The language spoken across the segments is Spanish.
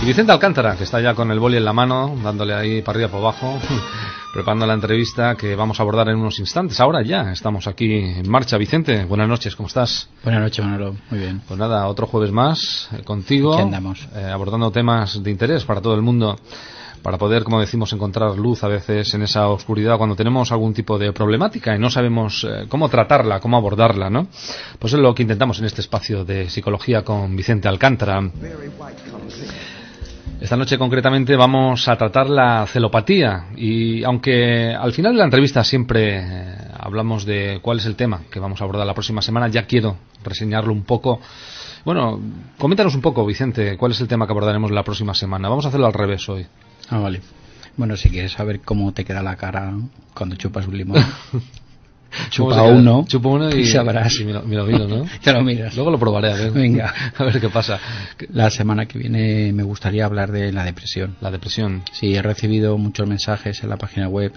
Y Vicente Alcántara, que está ya con el boli en la mano, dándole ahí para arriba, para abajo, preparando la entrevista que vamos a abordar en unos instantes. Ahora ya estamos aquí en marcha. Vicente, buenas noches, ¿cómo estás? Buenas noches, Manolo, muy bien. Pues nada, otro jueves más contigo. Aquí andamos. Abordando temas de interés para todo el mundo, para poder, como decimos, encontrar luz a veces en esa oscuridad cuando tenemos algún tipo de problemática y no sabemos cómo tratarla, cómo abordarla, ¿no? Pues es lo que intentamos en este espacio de psicología con Vicente Alcántara. Esta noche concretamente vamos a tratar la celopatía y aunque al final de la entrevista siempre hablamos de cuál es el tema que vamos a abordar la próxima semana, ya quiero reseñarlo un poco. Bueno, coméntanos un poco, Vicente, cuál es el tema que abordaremos la próxima semana. Vamos a hacerlo al revés hoy. Ah, vale. Bueno, si quieres saber cómo te queda la cara cuando chupas un limón, chupa uno y sabrás. Y me lo miro, ¿no? Te lo miras. Luego lo probaré, a ver. Venga. A ver qué pasa. La semana que viene me gustaría hablar de la depresión. La depresión. Sí, he recibido muchos mensajes en la página web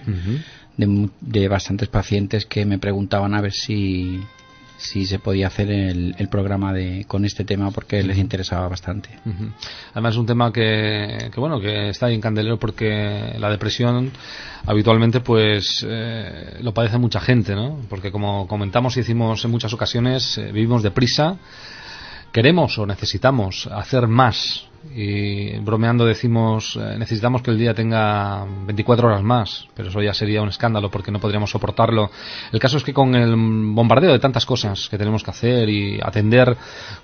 de bastantes pacientes que me preguntaban a ver si se podía hacer el programa con este tema porque les interesaba bastante. Además es un tema que está ahí en candelero porque la depresión habitualmente pues lo padece mucha gente, ¿no? Porque como comentamos y decimos en muchas ocasiones, vivimos deprisa, queremos o necesitamos hacer más y bromeando decimos necesitamos que el día tenga 24 horas más, pero eso ya sería un escándalo porque no podríamos soportarlo. El caso es que con el bombardeo de tantas cosas que tenemos que hacer y atender,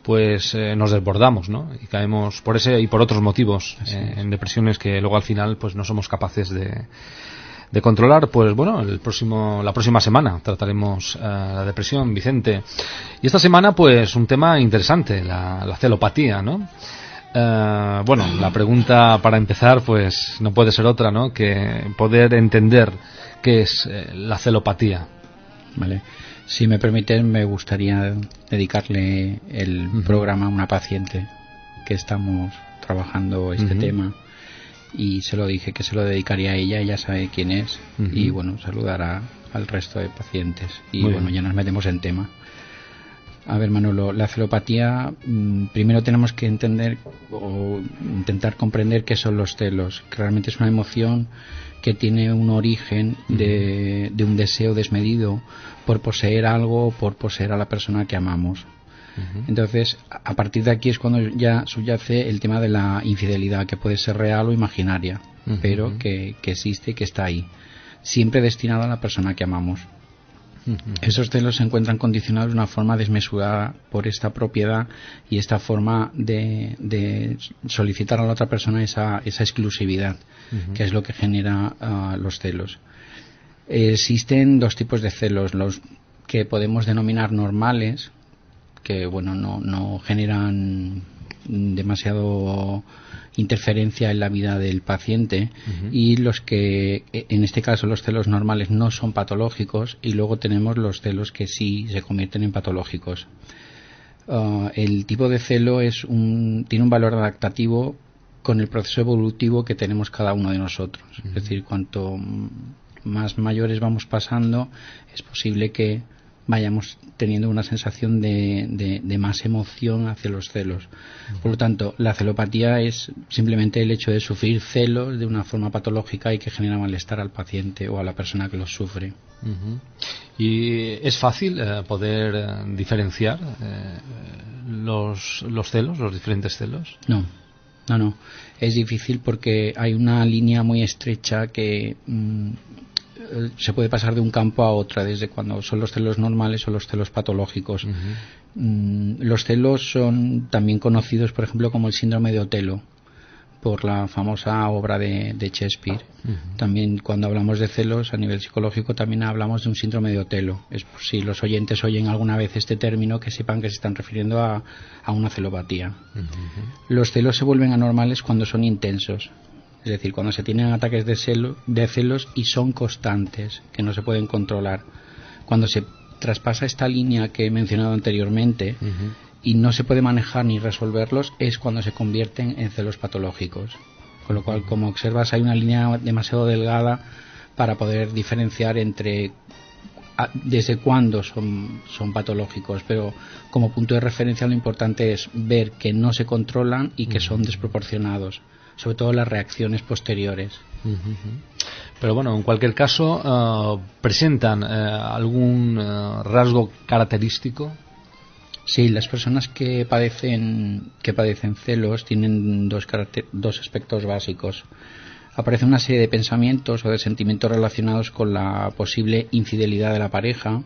pues nos desbordamos, ¿no? Y caemos por ese y por otros motivos en depresiones que luego al final pues no somos capaces de controlar. Pues bueno, la próxima semana trataremos la depresión, Vicente. Y esta semana pues un tema interesante, la celopatía, ¿no? Bueno, la pregunta para empezar pues no puede ser otra, ¿no? Que poder entender qué es la celopatía. Vale. Si me permiten, me gustaría dedicarle el programa a una paciente que estamos trabajando este tema. Y se lo dije que se lo dedicaría a ella, ella sabe quién es y bueno, saludará al resto de pacientes y muy bueno, bien. Ya nos metemos en tema. A ver, Manolo, la celopatía, primero tenemos que entender o intentar comprender qué son los celos, que realmente es una emoción que tiene un origen de un deseo desmedido por poseer algo o por poseer a la persona que amamos. Entonces, a partir de aquí es cuando ya subyace el tema de la infidelidad, que puede ser real o imaginaria, pero que existe y que está ahí, siempre destinado a la persona que amamos. Esos celos se encuentran condicionados de una forma desmesurada por esta propiedad y esta forma de solicitar a la otra persona esa exclusividad, que es lo que genera los celos. Existen dos tipos de celos, los que podemos denominar normales, que bueno, no generan demasiado interferencia en la vida del paciente, y los que en este caso los celos normales no son patológicos, y luego tenemos los celos que sí se convierten en patológicos. El tipo de celo tiene un valor adaptativo con el proceso evolutivo que tenemos cada uno de nosotros. Es decir, cuanto más mayores vamos pasando, es posible que vayamos teniendo una sensación de más emoción hacia los celos. Por lo tanto, la celopatía es simplemente el hecho de sufrir celos de una forma patológica y que genera malestar al paciente o a la persona que los sufre. ¿Y es fácil poder diferenciar los celos, los diferentes celos? No. Es difícil porque hay una línea muy estrecha que se puede pasar de un campo a otro, desde cuando son los celos normales o los celos patológicos. Los celos son también conocidos, por ejemplo, como el síndrome de Otelo, por la famosa obra de Shakespeare. También cuando hablamos de celos a nivel psicológico también hablamos de un síndrome de Otelo. Es por si los oyentes oyen alguna vez este término, que sepan que se están refiriendo a una celopatía. Los celos se vuelven anormales cuando son intensos. Es decir, cuando se tienen ataques de celos y son constantes, que no se pueden controlar. Cuando se traspasa esta línea que he mencionado anteriormente y no se puede manejar ni resolverlos, es cuando se convierten en celos patológicos. Con lo cual, como observas, hay una línea demasiado delgada para poder diferenciar entre desde cuándo son patológicos, pero como punto de referencia lo importante es ver que no se controlan y que son desproporcionados, sobre todo las reacciones posteriores. Pero bueno, en cualquier caso, ¿presentan algún rasgo característico? Sí, las personas que padecen celos tienen dos aspectos básicos. Aparece una serie de pensamientos o de sentimientos relacionados con la posible infidelidad de la pareja,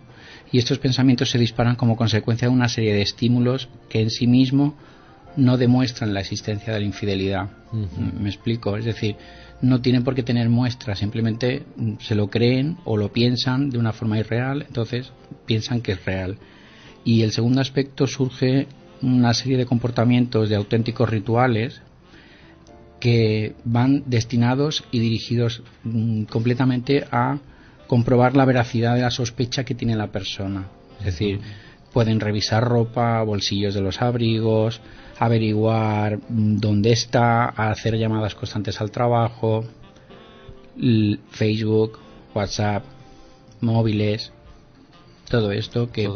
y estos pensamientos se disparan como consecuencia de una serie de estímulos que en sí mismo no demuestran la existencia de la infidelidad. ¿Me explico? Es decir, no tienen por qué tener muestras, simplemente se lo creen o lo piensan de una forma irreal, entonces piensan que es real. Y el segundo aspecto, surge una serie de comportamientos, de auténticos rituales que van destinados y dirigidos completamente a comprobar la veracidad de la sospecha que tiene la persona. Es decir, pueden revisar ropa, bolsillos de los abrigos, averiguar dónde está, hacer llamadas constantes al trabajo, Facebook, WhatsApp, móviles, todo esto que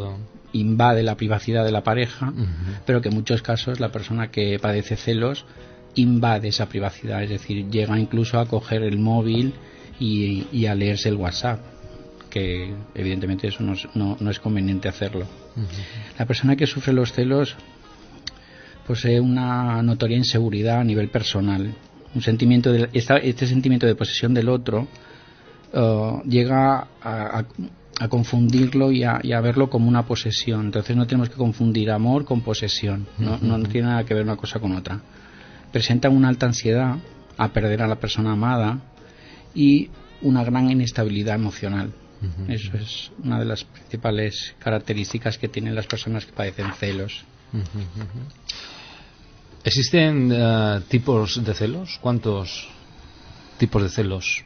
invade la privacidad de la pareja, pero que en muchos casos la persona que padece celos invade esa privacidad, es decir, llega incluso a coger el móvil y a leerse el WhatsApp, que evidentemente eso no es conveniente hacerlo. La persona que sufre los celos posee una notoria inseguridad a nivel personal, un sentimiento este sentimiento de posesión del otro llega a confundirlo y a verlo como una posesión. Entonces no tenemos que confundir amor con posesión, no tiene nada que ver una cosa con otra. Presenta una alta ansiedad a perder a la persona amada y una gran inestabilidad emocional. Eso es una de las principales características que tienen las personas que padecen celos. ¿Existen tipos de celos? ¿Cuántos tipos de celos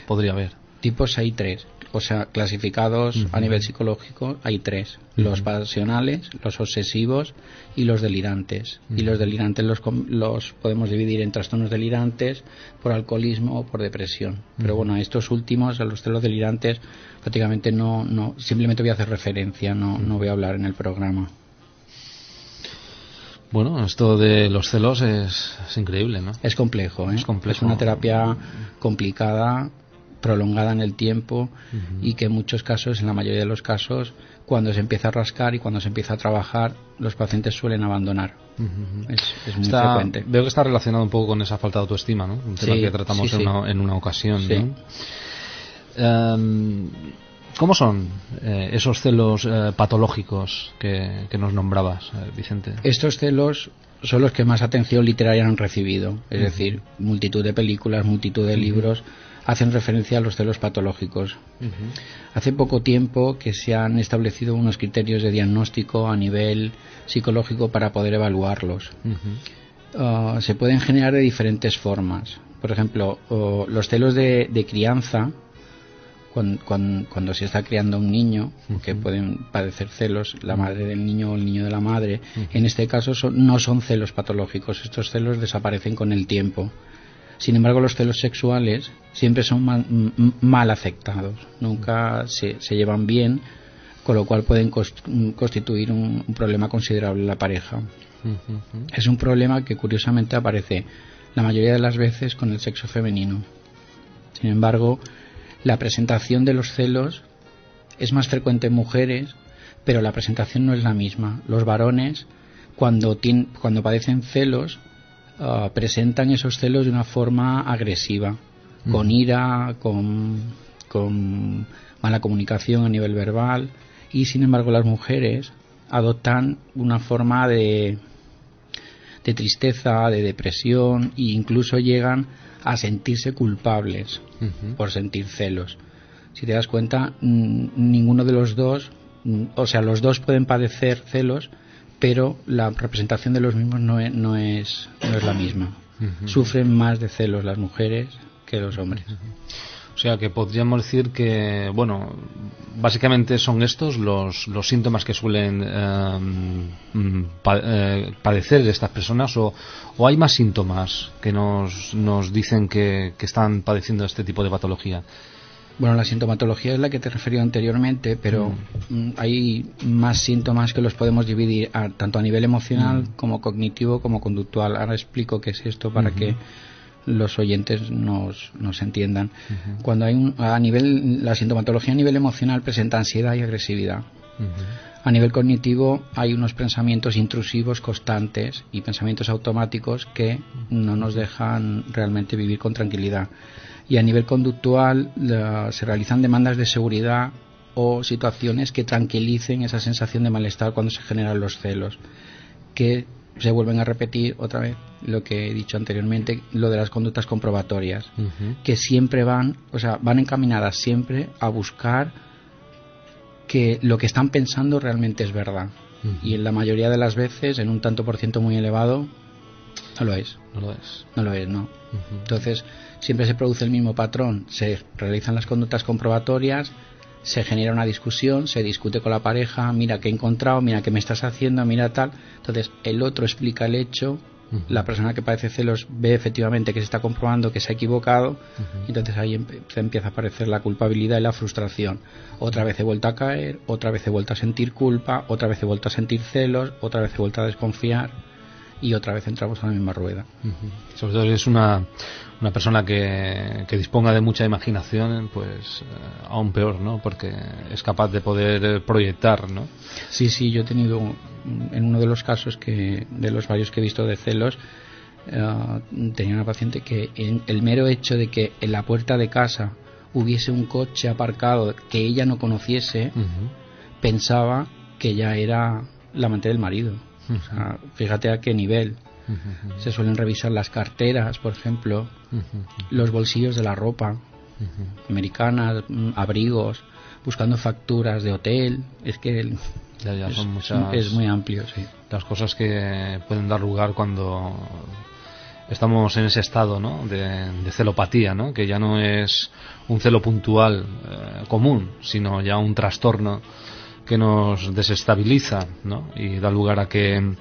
podría haber? Tipos hay 3. O sea, clasificados a nivel psicológico hay 3. Los pasionales, los obsesivos y los delirantes. Y los delirantes los podemos dividir en trastornos delirantes, por alcoholismo o por depresión. Pero bueno, a estos últimos, a los celos delirantes, prácticamente no simplemente voy a hacer referencia, no voy a hablar en el programa. Bueno, esto de los celos es increíble, ¿no? Es complejo, ¿eh? Es complejo. Es una terapia complicada, prolongada en el tiempo, y que en muchos casos, en la mayoría de los casos, cuando se empieza a rascar y cuando se empieza a trabajar, los pacientes suelen abandonar. Es muy frecuente. Veo que está relacionado un poco con esa falta de autoestima, ¿no? Un tema que tratamos en una ocasión, sí. ¿no? ¿Cómo son esos celos patológicos que nos nombrabas, Vicente? Estos celos son los que más atención literaria han recibido, es decir, multitud de películas, multitud de libros hacen referencia a los celos patológicos. Hace poco tiempo que se han establecido unos criterios de diagnóstico a nivel psicológico para poder evaluarlos. Se pueden generar de diferentes formas. Por ejemplo, los celos de crianza, cuando se está criando un niño, que pueden padecer celos la madre del niño o el niño de la madre, en este caso no son celos patológicos. Estos celos desaparecen con el tiempo. Sin embargo, los celos sexuales siempre son mal afectados, nunca se llevan bien, con lo cual pueden constituir un problema considerable en la pareja. Es un problema que curiosamente aparece la mayoría de las veces con el sexo femenino. Sin embargo, la presentación de los celos es más frecuente en mujeres, pero la presentación no es la misma. Los varones, cuando padecen celos, presentan esos celos de una forma agresiva, con ira, con mala comunicación a nivel verbal, y sin embargo las mujeres adoptan una forma de tristeza, de depresión, e incluso llegan a sentirse culpables por sentir celos. Si te das cuenta, ninguno de los dos, o sea, los dos pueden padecer celos, pero la representación de los mismos no es la misma. Sufren más de celos las mujeres que los hombres. O sea que podríamos decir que, bueno, básicamente son estos los síntomas que suelen padecer estas personas, o hay más síntomas que nos dicen que están padeciendo este tipo de patología. Bueno, la sintomatología es la que te he referido anteriormente, pero hay más síntomas que los podemos dividir tanto a nivel emocional como cognitivo como conductual. Ahora explico qué es esto para que los oyentes nos entiendan. Cuando hay la sintomatología a nivel emocional presenta ansiedad y agresividad. A nivel cognitivo hay unos pensamientos intrusivos constantes y pensamientos automáticos que no nos dejan realmente vivir con tranquilidad. Y a nivel conductual se realizan demandas de seguridad o situaciones que tranquilicen esa sensación de malestar cuando se generan los celos, que se vuelven a repetir otra vez lo que he dicho anteriormente, lo de las conductas comprobatorias, que siempre van encaminadas siempre a buscar que lo que están pensando realmente es verdad. Y en la mayoría de las veces, en un tanto por ciento muy elevado, no lo es. Entonces, siempre se produce el mismo patrón. Se realizan las conductas comprobatorias, se genera una discusión, se discute con la pareja, mira qué he encontrado, mira qué me estás haciendo, mira tal. Entonces, el otro explica el hecho, la persona que padece celos ve efectivamente que se está comprobando que se ha equivocado, y entonces ahí empieza a aparecer la culpabilidad y la frustración. Otra vez he vuelto a caer, otra vez he vuelto a sentir culpa, otra vez he vuelto a sentir celos, otra vez he vuelto a desconfiar, y otra vez entramos a la misma rueda. Sobre todo si es una persona que disponga de mucha imaginación, pues aún peor, ¿no? Porque es capaz de poder proyectar, ¿no? Sí, yo he tenido, en uno de los casos de los varios que he visto de celos, tenía una paciente que en el mero hecho de que en la puerta de casa hubiese un coche aparcado que ella no conociese, pensaba que ya era la amante del marido. O sea, fíjate a qué nivel. Se suelen revisar las carteras, por ejemplo, los bolsillos de la ropa americanas, abrigos, buscando facturas de hotel. Es que es muy amplio, sí. Las cosas que pueden dar lugar cuando estamos en ese estado, ¿no? de celopatía, ¿no? Que ya no es un celo puntual común, sino ya un trastorno que nos desestabiliza, ¿no? Y da lugar a que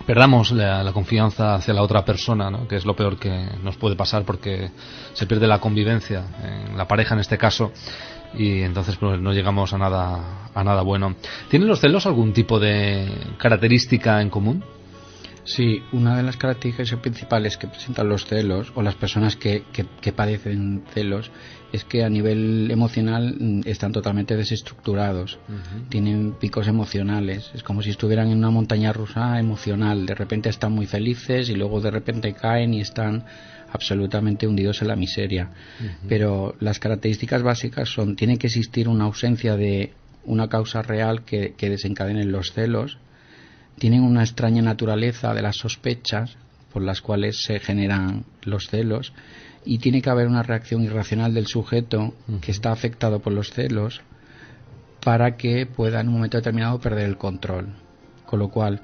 perdamos la confianza hacia la otra persona, ¿no? Que es lo peor que nos puede pasar, porque se pierde la convivencia en la pareja en este caso, y entonces pues no llegamos a nada bueno. ¿Tienen los celos algún tipo de característica en común? Sí, una de las características principales que presentan los celos, o las personas que padecen celos, es que a nivel emocional están totalmente desestructurados. Tienen picos emocionales. Es como si estuvieran en una montaña rusa emocional. De repente están muy felices y luego de repente caen y están absolutamente hundidos en la miseria. Pero las características básicas tiene que existir una ausencia de una causa real que desencadene los celos. Tienen una extraña naturaleza de las sospechas por las cuales se generan los celos, y tiene que haber una reacción irracional del sujeto que está afectado por los celos para que pueda en un momento determinado perder el control. Con lo cual,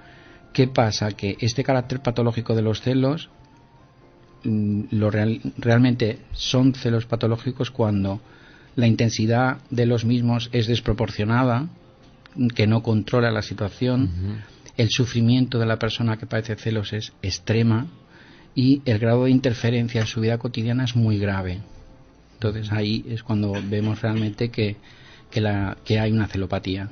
¿qué pasa? Que este carácter patológico de los celos realmente son celos patológicos cuando la intensidad de los mismos es desproporcionada, que no controla la situación, el sufrimiento de la persona que padece celos es extrema y el grado de interferencia en su vida cotidiana es muy grave. Entonces ahí es cuando vemos realmente que hay una celopatía.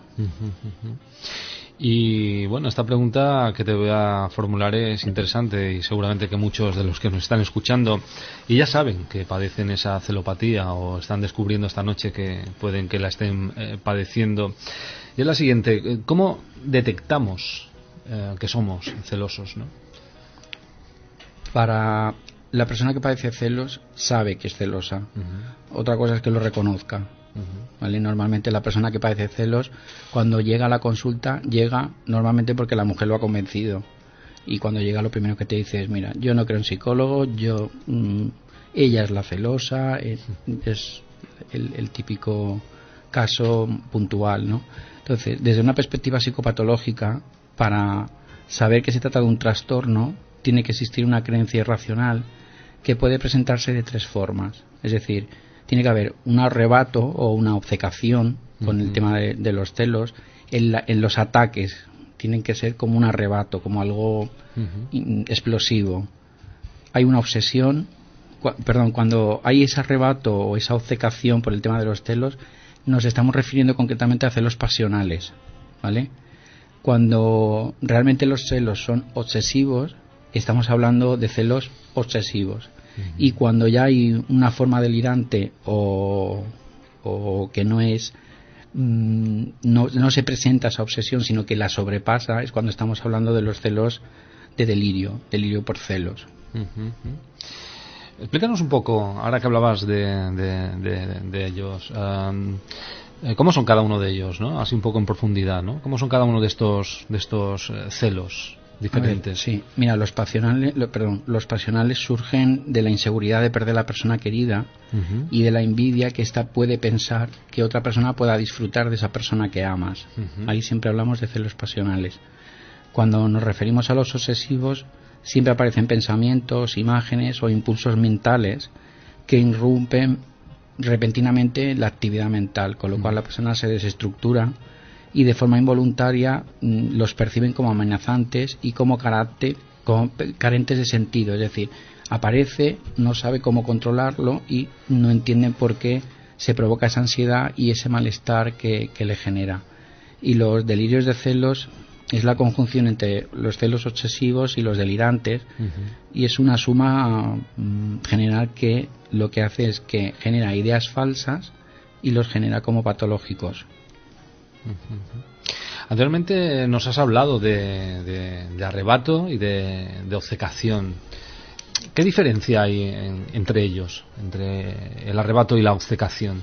Y bueno, esta pregunta que te voy a formular es interesante, y seguramente que muchos de los que nos están escuchando y ya saben que padecen esa celopatía o están descubriendo esta noche que pueden que la estén padeciendo. Y es la siguiente: ¿cómo detectamos que somos celosos, ¿no? Para la persona que padece celos sabe que es celosa. Otra cosa es que lo reconozca. ¿Vale? Normalmente la persona que padece celos, cuando llega a la consulta, llega normalmente porque la mujer lo ha convencido, y cuando llega lo primero que te dice es: mira, yo no creo en psicólogo, ella es la celosa. Es el típico caso puntual, ¿no? Entonces, desde una perspectiva psicopatológica, para saber que se trata de un trastorno, tiene que existir una creencia irracional que puede presentarse de tres formas. Es decir, tiene que haber un arrebato o una obcecación con el tema de los celos. En los ataques tienen que ser como un arrebato, como algo explosivo. Hay una obsesión cuando hay ese arrebato o esa obcecación por el tema de los celos, nos estamos refiriendo concretamente a celos pasionales, ¿vale? Cuando realmente los celos son obsesivos, estamos hablando de celos obsesivos. Y cuando ya hay una forma delirante o que no es no se presenta esa obsesión, sino que la sobrepasa, es cuando estamos hablando de los celos de delirio por celos. Explícanos un poco, ahora que hablabas de ellos, cómo son cada uno de ellos, ¿no? Así un poco en profundidad, ¿no? ¿Cómo son cada uno de estos celos diferentes? Sí, mira, los pasionales surgen de la inseguridad de perder a la persona querida y de la envidia que ésta puede pensar que otra persona pueda disfrutar de esa persona que amas. Ahí siempre hablamos de celos pasionales. Cuando nos referimos a los obsesivos, siempre aparecen pensamientos, imágenes o impulsos mentales que irrumpen repentinamente la actividad mental, con lo cual la persona se desestructura y de forma involuntaria los perciben como amenazantes y como carentes de sentido, es decir, aparece, no sabe cómo controlarlo y no entienden por qué se provoca esa ansiedad y ese malestar que le genera. Y los delirios de celos es la conjunción entre los celos obsesivos y los delirantes, y es una suma general que lo que hace es que genera ideas falsas y los genera como patológicos. Anteriormente nos has hablado de arrebato y de obcecación. ¿Qué diferencia hay entre ellos, entre el arrebato y la obcecación?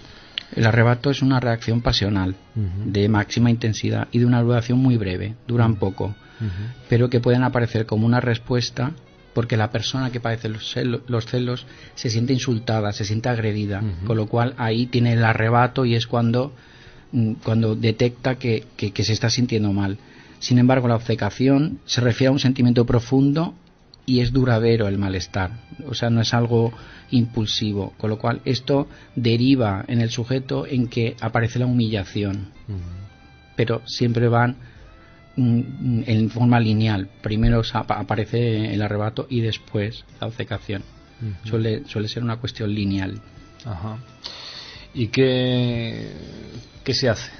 El arrebato es una reacción pasional de máxima intensidad y de una duración muy breve, duran poco, pero que pueden aparecer como una respuesta porque la persona que padece los celos se siente insultada, se siente agredida, con lo cual ahí tiene el arrebato y es cuando detecta que se está sintiendo mal. Sin embargo, la obcecación se refiere a un sentimiento profundo y es duradero el malestar, o sea, no es algo impulsivo, con lo cual esto deriva en el sujeto en que aparece la humillación, pero siempre van en forma lineal. Primero aparece el arrebato y después la obcecación. Suele ser una cuestión lineal. ¿Y qué se hace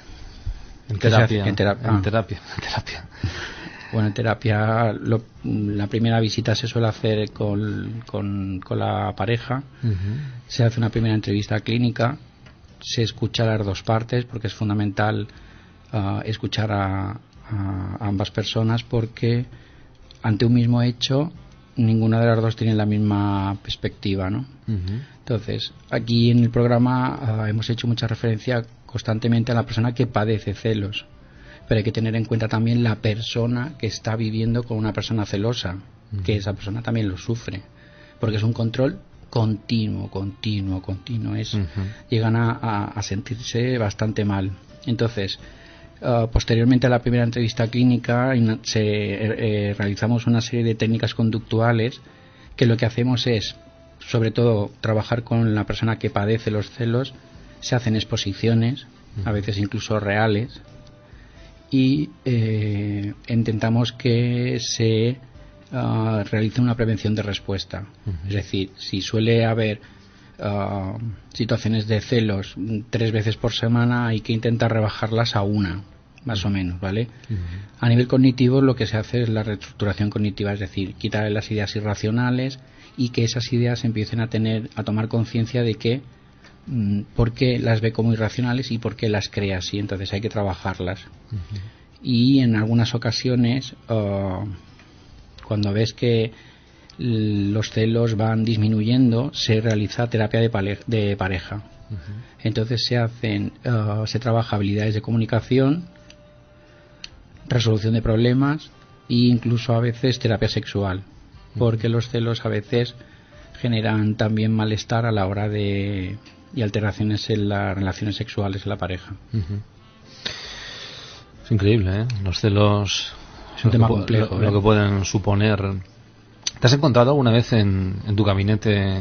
en terapia? En terapia. Bueno, en terapia la primera visita se suele hacer con la pareja. Se hace una primera entrevista clínica, se escucha las dos partes porque es fundamental escuchar a ambas personas, porque ante un mismo hecho ninguna de las dos tiene la misma perspectiva, ¿no? Entonces, aquí en el programa hemos hecho mucha referencia constantemente a la persona que padece celos, pero hay que tener en cuenta también la persona que está viviendo con una persona celosa, que esa persona también lo sufre, porque es un control continuo. Llegan a sentirse bastante mal. Entonces, posteriormente a la primera entrevista clínica realizamos una serie de técnicas conductuales que lo que hacemos es, sobre todo, trabajar con la persona que padece los celos. Se hacen exposiciones, a veces incluso reales, y intentamos que se realice una prevención de respuesta. Es decir, si suele haber situaciones de celos 3 veces por semana, hay que intentar rebajarlas a 1, más o menos, ¿vale? A nivel cognitivo, lo que se hace es la reestructuración cognitiva, es decir, quitar las ideas irracionales y que esas ideas empiecen a tomar conciencia de que por qué las ve como irracionales y por qué las cree así. Entonces hay que trabajarlas. Y en algunas ocasiones, cuando ves que los celos van disminuyendo, se realiza terapia de pareja. Entonces se trabaja habilidades de comunicación, resolución de problemas e incluso a veces terapia sexual, porque los celos a veces generan también malestar a la hora y alteraciones en las relaciones sexuales en la pareja. Es increíble, ¿eh? Los celos, es un tema complejo, lo que pueden suponer. ¿Te has encontrado alguna vez en tu gabinete,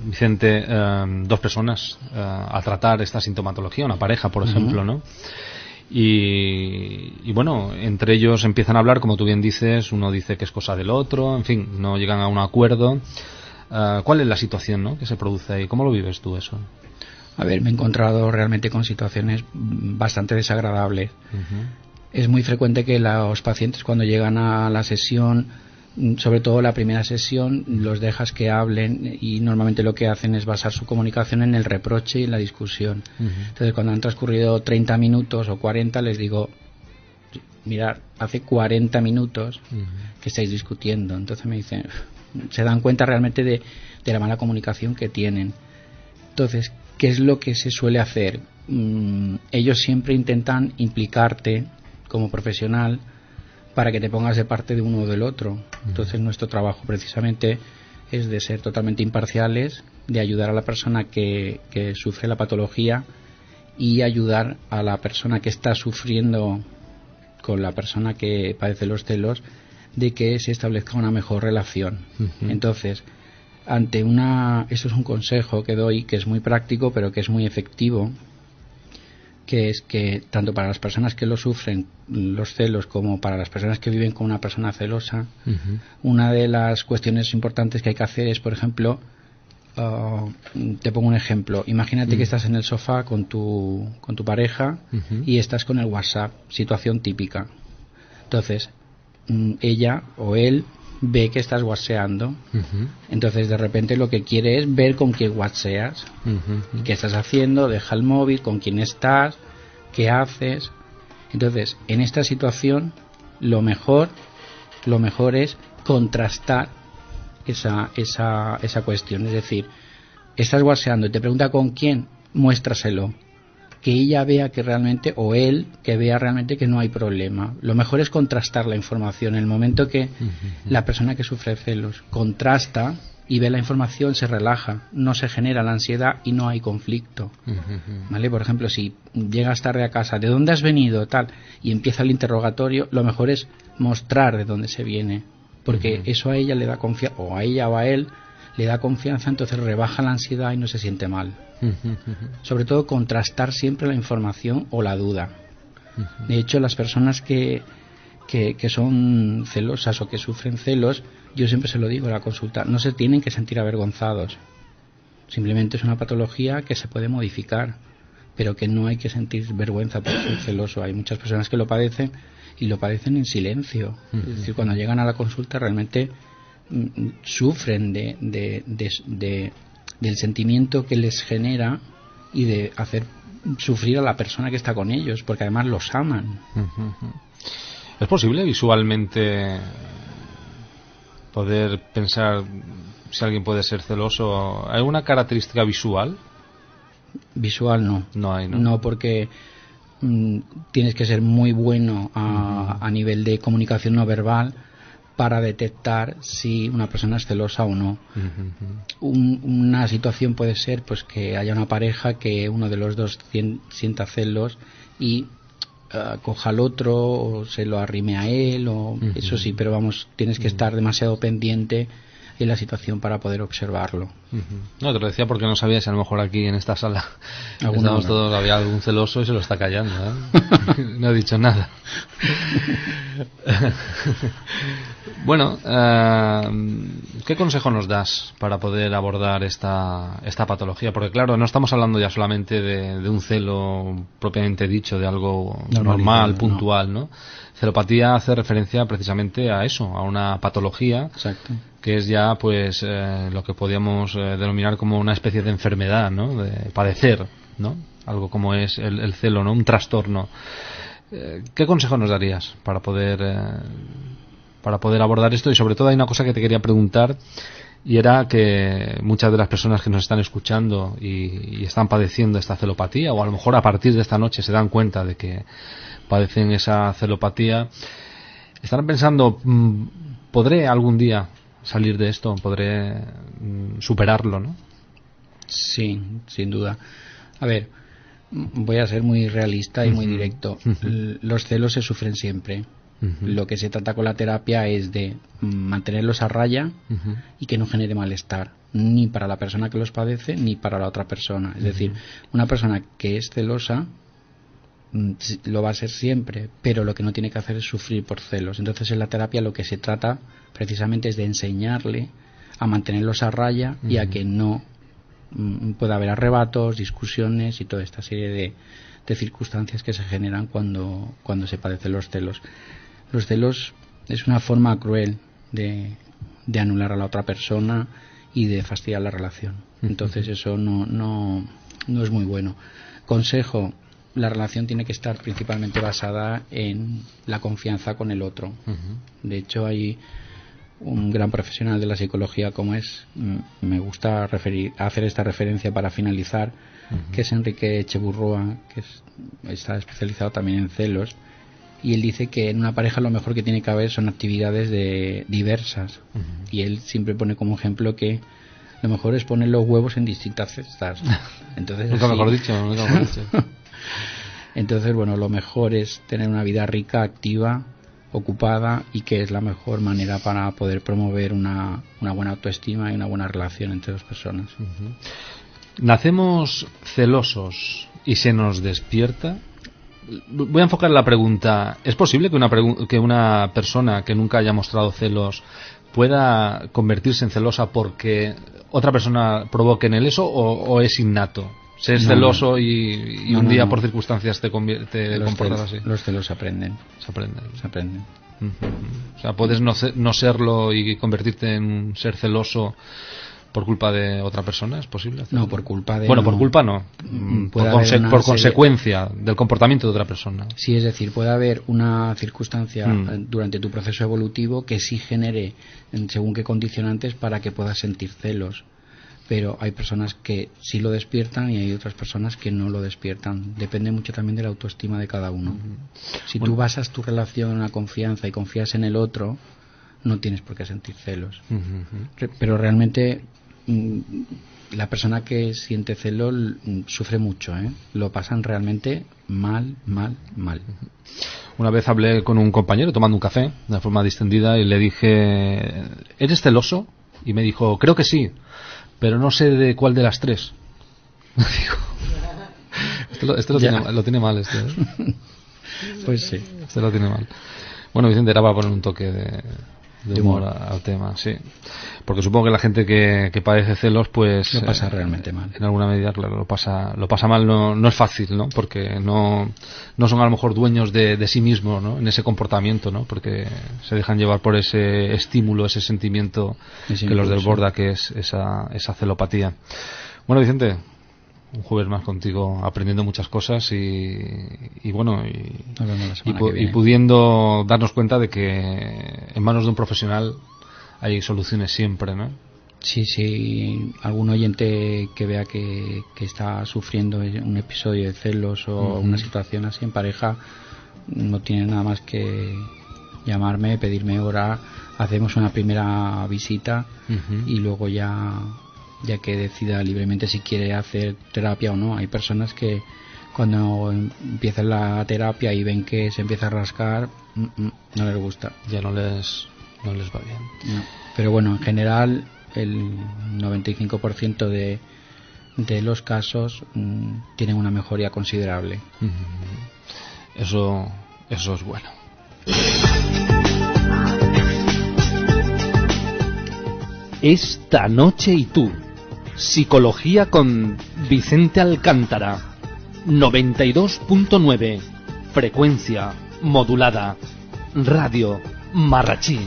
Vicente, 2 personas a tratar esta sintomatología, una pareja, por ejemplo, ¿no? Y bueno, entre ellos empiezan a hablar, como tú bien dices, uno dice que es cosa del otro, en fin, no llegan a un acuerdo. ¿Cuál es la situación, ¿no?, que se produce ahí? ¿Cómo lo vives tú eso? A ver, me he encontrado realmente con situaciones bastante desagradables. Es muy frecuente que los pacientes, cuando llegan a la sesión, sobre todo la primera sesión, los dejas que hablen, y normalmente lo que hacen es basar su comunicación en el reproche y en la discusión. Entonces, cuando han transcurrido 30 minutos o 40, les digo: mirad, hace 40 minutos que estáis discutiendo. Entonces me dicen, se dan cuenta realmente de la mala comunicación que tienen. Entonces, ¿qué es lo que se suele hacer? Ellos siempre intentan implicarte como profesional para que te pongas de parte de uno o del otro. Entonces, nuestro trabajo precisamente es de ser totalmente imparciales, de ayudar a la persona que sufre la patología y ayudar a la persona que está sufriendo con la persona que padece los celos, de que se establezca una mejor relación. Entonces, esto es un consejo que doy, que es muy práctico pero que es muy efectivo, que es que tanto para las personas que lo sufren, los celos, como para las personas que viven con una persona celosa, una de las cuestiones importantes que hay que hacer es, por ejemplo, te pongo un ejemplo. Imagínate que estás en el sofá con tu pareja y estás con el WhatsApp, situación típica. Entonces, ella o él ve que estás whatsappeando. Entonces, de repente lo que quiere es ver con quién whatsappeas, qué estás haciendo, deja el móvil, con quién estás, qué haces. Entonces, en esta situación, lo mejor es contrastar esa cuestión. Es decir, estás whatsappeando y te pregunta con quién, muéstraselo, que ella vea que realmente, o él que vea realmente que no hay problema. Lo mejor es contrastar la información. En el momento que la persona que sufre celos contrasta y ve la información, se relaja, no se genera la ansiedad y no hay conflicto. ¿Vale? Por ejemplo, si llegas tarde a casa, ¿de dónde has venido? Tal, y empieza el interrogatorio, lo mejor es mostrar de dónde se viene, porque eso a ella le da confianza, o a ella o a él le da confianza, entonces rebaja la ansiedad y no se siente mal. Sobre todo, contrastar siempre la información o la duda. De hecho, las personas que son celosas o que sufren celos, yo siempre se lo digo en la consulta, no se tienen que sentir avergonzados. Simplemente es una patología que se puede modificar, pero que no hay que sentir vergüenza por ser celoso. Hay muchas personas que lo padecen y lo padecen en silencio. Es decir, cuando llegan a la consulta realmente sufren del sentimiento que les genera y de hacer sufrir a la persona que está con ellos, porque además los aman. ¿Es posible visualmente poder pensar si alguien puede ser celoso? ¿Hay alguna característica visual? Visual no. No hay, ¿no? No, porque tienes que ser muy bueno a nivel de comunicación no verbal para detectar si una persona es celosa o no. Una situación puede ser pues que haya una pareja que uno de los dos sienta celos y coja al otro o se lo arrime a él, o eso sí, pero vamos, tienes que estar demasiado pendiente en la situación para poder observarlo. No, te lo decía porque no sabía si a lo mejor aquí en esta sala estamos todos, había algún celoso y se lo está callando, ¿eh? No he dicho nada. Bueno, ¿qué consejo nos das para poder abordar esta patología? Porque claro, no estamos hablando ya solamente de un celo propiamente dicho, de algo normal, puntual, ¿no? Celopatía hace referencia precisamente a eso, a una patología. Exacto. Que es ya pues lo que podríamos denominar como una especie de enfermedad, ¿no? De padecer, ¿no? Algo como es el celo, ¿no? Un trastorno. ¿Qué consejo nos darías para poder abordar esto? Y sobre todo hay una cosa que te quería preguntar, y era que muchas de las personas que nos están escuchando y están padeciendo esta celopatía, o a lo mejor a partir de esta noche se dan cuenta de que padecen esa celopatía, estarán pensando, ¿podré algún día salir de esto? ¿Podré superarlo, no? Sí, sin duda. A ver, voy a ser muy realista y muy directo. Los celos se sufren siempre. Lo que se trata con la terapia es de mantenerlos a raya y que no genere malestar, ni para la persona que los padece ni para la otra persona. Es decir, una persona que es celosa lo va a ser siempre, pero lo que no tiene que hacer es sufrir por celos. Entonces, en la terapia lo que se trata precisamente es de enseñarle a mantenerlos a raya y a que no pueda haber arrebatos, discusiones y toda esta serie de circunstancias que se generan cuando se padecen los celos. Los celos es una forma cruel de anular a la otra persona y de fastidiar la relación. Entonces eso no es muy bueno. Consejo: la relación tiene que estar principalmente basada en la confianza con el otro. De hecho, hay un gran profesional de la psicología como me gusta hacer esta referencia para finalizar, que es Enrique Echeburroa, que está especializado también en celos, y él dice que en una pareja lo mejor que tiene que haber son actividades diversas, y él siempre pone como ejemplo que lo mejor es poner los huevos en distintas cestas. Entonces, nunca mejor dicho. Entonces, bueno, lo mejor es tener una vida rica, activa, ocupada, y que es la mejor manera para poder promover una buena autoestima y una buena relación entre dos personas. ¿Nacemos celosos y se nos despierta? Voy a enfocar la pregunta. ¿Es posible que una persona que nunca haya mostrado celos pueda convertirse en celosa porque otra persona provoque en él eso, o es innato? ¿Ser celoso y un día por circunstancias te comportas así? Los celos se aprenden. Se aprenden. O sea, puedes no serlo y convertirte en un ser celoso por culpa de otra persona. ¿Es posible hacerlo? No, por culpa de... Bueno, por culpa no. Por consecuencia del comportamiento de otra persona. Sí, es decir, puede haber una circunstancia durante tu proceso evolutivo que sí genere según qué condicionantes para que puedas sentir celos. Pero hay personas que sí lo despiertan y hay otras personas que no lo despiertan. Depende mucho también de la autoestima de cada uno. Si tú basas tu relación en la confianza y confías en el otro, no tienes por qué sentir celos. Pero realmente la persona que siente celos sufre mucho, lo pasan realmente mal. Una vez hablé con un compañero tomando un café de forma distendida y le dije: ¿eres celoso? Y me dijo: creo que sí, pero no sé de cuál de las tres. Este lo tiene mal, este. Pues sí. Este lo tiene mal. Bueno, Vicente, era para poner un toque de humor al tema, sí. Porque supongo que la gente que padece celos, pues... Lo pasa realmente mal. En alguna medida, claro, lo pasa mal. No es fácil, ¿no? Porque no son a lo mejor dueños de sí mismos, ¿no? En ese comportamiento, ¿no? Porque se dejan llevar por ese estímulo, ese sentimiento que los desborda, que es esa celopatía. Bueno, Vicente, un jueves más contigo, aprendiendo muchas cosas y bueno, y pudiendo darnos cuenta de que en manos de un profesional hay soluciones siempre, ¿no? Sí, algún oyente que vea que está sufriendo un episodio de celos o una situación así en pareja, no tiene nada más que llamarme, pedirme hora, hacemos una primera visita y luego ya que decida libremente si quiere hacer terapia o no. Hay personas que cuando empiezan la terapia y ven que se empieza a rascar, no les gusta. Ya no les va bien. No. Pero bueno, en general el 95% de los casos tienen una mejoría considerable. Eso es bueno. Esta noche y tú. Psicología con Vicente Alcántara. 92.9. Frecuencia modulada. Radio Marrachí.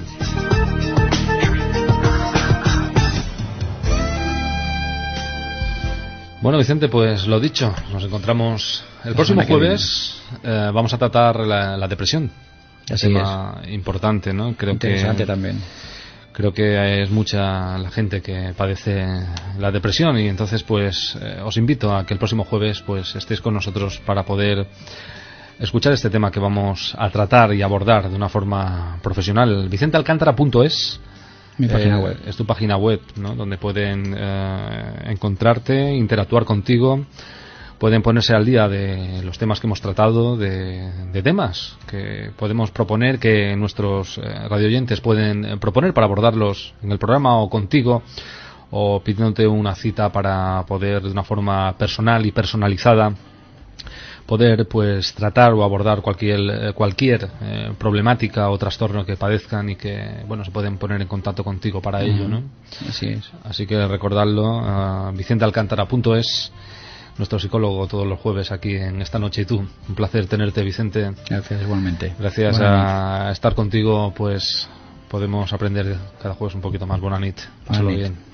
Bueno, Vicente, pues lo dicho, nos encontramos el próximo jueves. Vamos a tratar la depresión. Así un tema importante, ¿no? Interesante también. Creo que es mucha la gente que padece la depresión y entonces pues os invito a que el próximo jueves pues estéis con nosotros para poder escuchar este tema que vamos a tratar y abordar de una forma profesional. vicentealcántara.es Mi página web. Es tu página web, ¿no? Donde pueden encontrarte, interactuar contigo, pueden ponerse al día de los temas que hemos tratado, de temas que podemos proponer, que nuestros radioyentes pueden proponer para abordarlos en el programa o contigo, o pidiéndote una cita para poder de una forma personal y personalizada poder pues tratar o abordar cualquier problemática o trastorno que padezcan, y que bueno, se pueden poner en contacto contigo para ello, ¿no? Así es. Así que recordadlo, vicentealcántara.es, nuestro psicólogo todos los jueves aquí en Esta Noche y Tú. Un placer tenerte, Vicente. Gracias, igualmente. Gracias a estar contigo, pues podemos aprender cada jueves un poquito más. Buena nit. Pásalo bien.